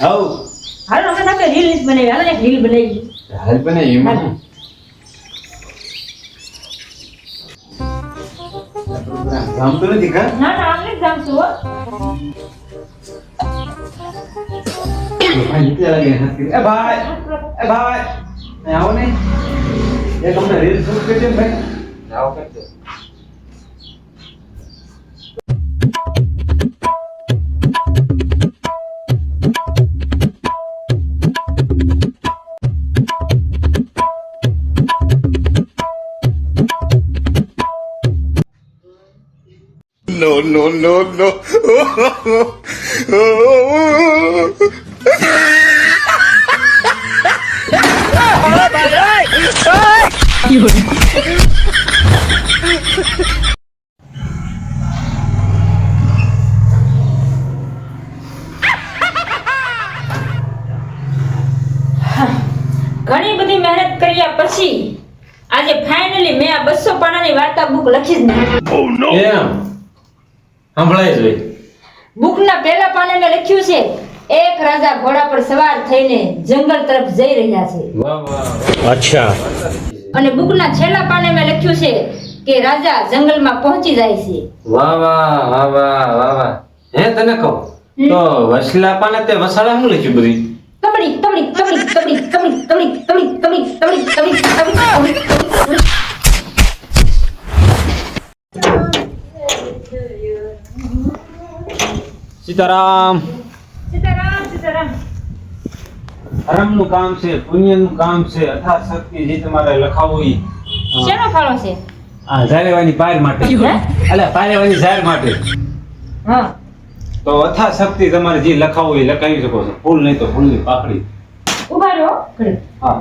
How હાલો અમે આપણે reel બનાવી. હાલો એક રીલ બનાવી. હાલ બને એમાં ગામ તો નથી કા ના ના આપણે જામ છું હો. ભાઈ નીચે લાગે એ ભાઈ અહીં આવો ને એક અમને રીલ શૂટ કરી દે ભાઈ આવો કરજો No, no, no, no. ઘણી બધી મહેનત કર્યા પછી આજે ફાઇનલી મેં આ 200 પાનાની વાર્તા બુક લખી જ નાખી. એમ સંભળાય જોઈ બુકના પહેલા પાને મેં લખ્યું છે એક રાજા ઘોડા પર સવાર થઈને જંગલ તરફ જઈ રહ્યા છે. વાહ વાહ अच्छा અને બુકના છેલ્લા પાને મેં લખ્યું છે કે રાજા જંગલમાં પહોંચી જાય છે. વાહ વાહ વાહ વાહ વાહ વાહ હે તને કહું તો વસલા પાને તે વસાડા શું લખ્યું બધી કબડી કબડી કબડી કબડી કબડી કબડી કબડી કબડી કબડી કબડી કબડી કબડી. સીતારામ સીતારામ સીતારામ. ધર્મનું કામ છે પુણ્યનું કામ છે અથા શક્તિ જે તમારે લખાવું ઈ શેનો ફાળો છે? આ ઝારેવાની પાર માટે અલા પારેવાની ઝાર માટે હા તો અથા શક્તિ તમારે જે લખાવું એ લખાવી શકો છો ફૂલ નહીં તો ફૂલની પાકડી ઉભા રહો ઘડી. હા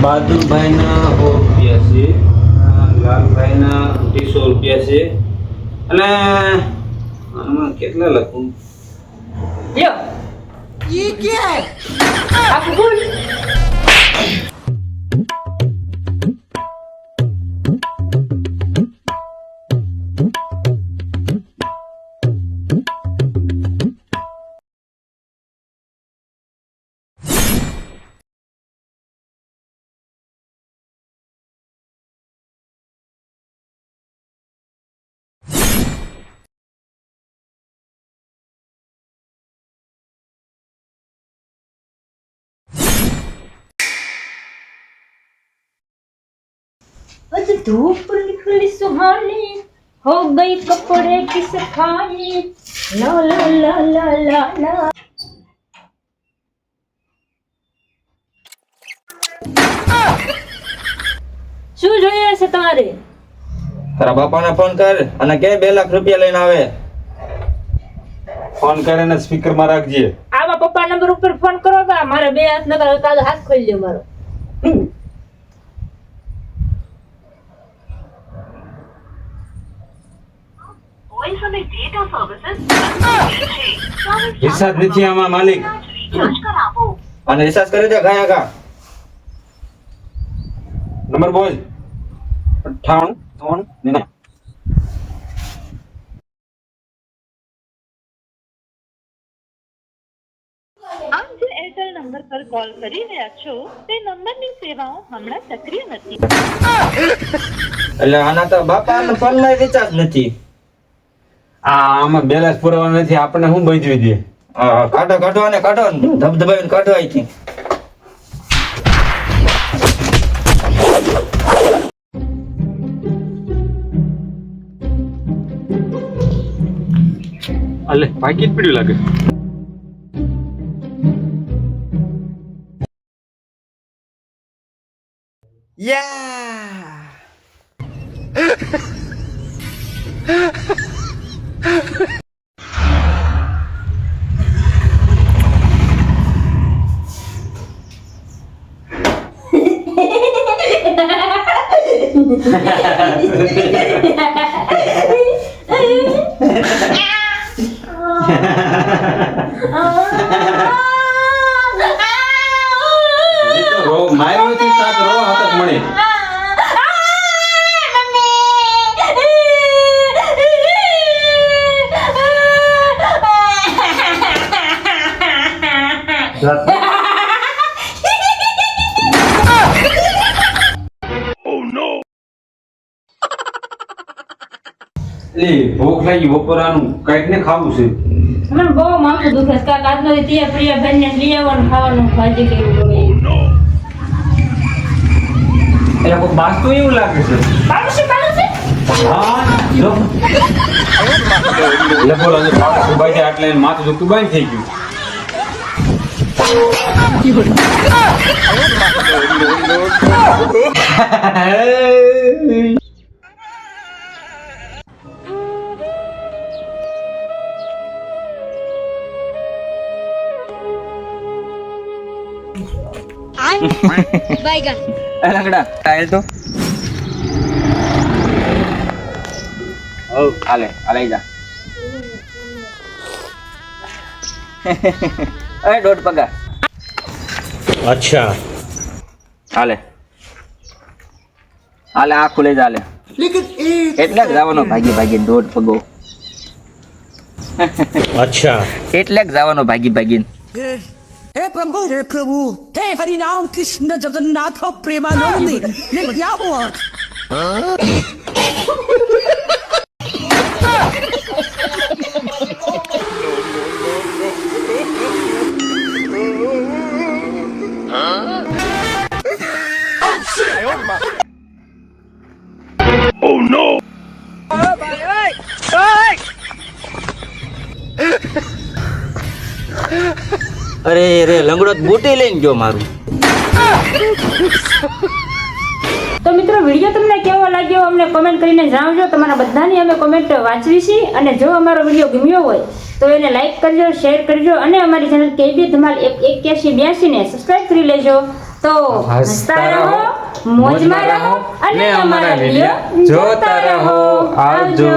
બહાદુરભાઈના 100 રૂપિયા છે લાલભાઈના 200 રૂપિયા છે અને આમાં કેટલા લખું લ્યો ये क्या है? આખું ફૂલ. आज धूप निकली सुहानी हो गई कपड़े की सफाई ला ला ला ला ला ला. શું જોઈએ છે તમારે? તારા બાપાને ફોન કર અને કે 2 લાખ રૂપિયા લઈને આવે. ફોન કરીને સ્પીકરમાં રાખજે આવા પપ્પા નંબર ઉપર ફોન કરો તો મારે 2 હાથ નકર કાલ હાથ ખોલી દે મારો. હિસાબ નથી આમાં માલિક અને રિચાર્જ કરી દે ઘાયા ઘા. નંબર બોલ 98 ને આપ જે એરટેલ નંબર પર કોલ કરી રહ્યા છો તે નંબરની સેવાઓ હમણાં સક્રિય નથી. એટલે આના તો બાપાના ફોનમાં રિચાર્જ નથી. આમાં બેલેન્સ પુરાવા નથી આપણે શું બાંધવી દે હા કાઢો કાઢો અને કાઢો ધબધબાવીને કાઢો અહીંથી. અલે પાકીટ પડ્યું લાગે માર્યો નથી તાત રો હાથ મણે ભૂખ લાગી બપોરાનું કઈક ને ખાવું છે. મને બહુ માથું દુખે છે કાકા આજનો તીયા પ્રિયા બેન ને લઈ આવવાનું ખાવાનું ભાજી કેવું પડે એટલે કોઈ બાસ્તું એવું લાગે છે. પાડોશી હા જો એટલે બોલો ને પાડોશી ભાઈ આટલે માથું દુખતું બંધ થઈ ગયું. લંગડા ટાયલ તો હાલે હાલે જા અરે દોઢ પગા अच्छा હાલે હાલે આ ખુલે જ હાલે એટલે જ જવાનો ભાગી ભાગી દોઢ પગો अच्छा એટલે જ જવાનો ભાગી ભાગી हे प्रभु हे हरिनाम कृष्ण जगन्नाथ प्रेमानंद ये क्या हुआ Oh no! અરે રે લંગડો બૂટી લઈને ગયો મારું. તો મિત્રો વિડીયો તમને કેવો લાગ્યો અમને કોમેન્ટ કરીને જણાવજો. તમારા બધાની અમે કોમેન્ટ વાંચવી છે અને જો અમારો વિડીયો ગમ્યો હોય તો એને લાઈક કરજો, શેર કરજો અને અમારી ચેનલ કેબી ધમાલ 8182 ને સબસ્ક્રાઇબ કરી લેજો. તો હસતા રહો, મોજમાં રહો અને અમારા વિડીયો જોતા રહો. આવજો.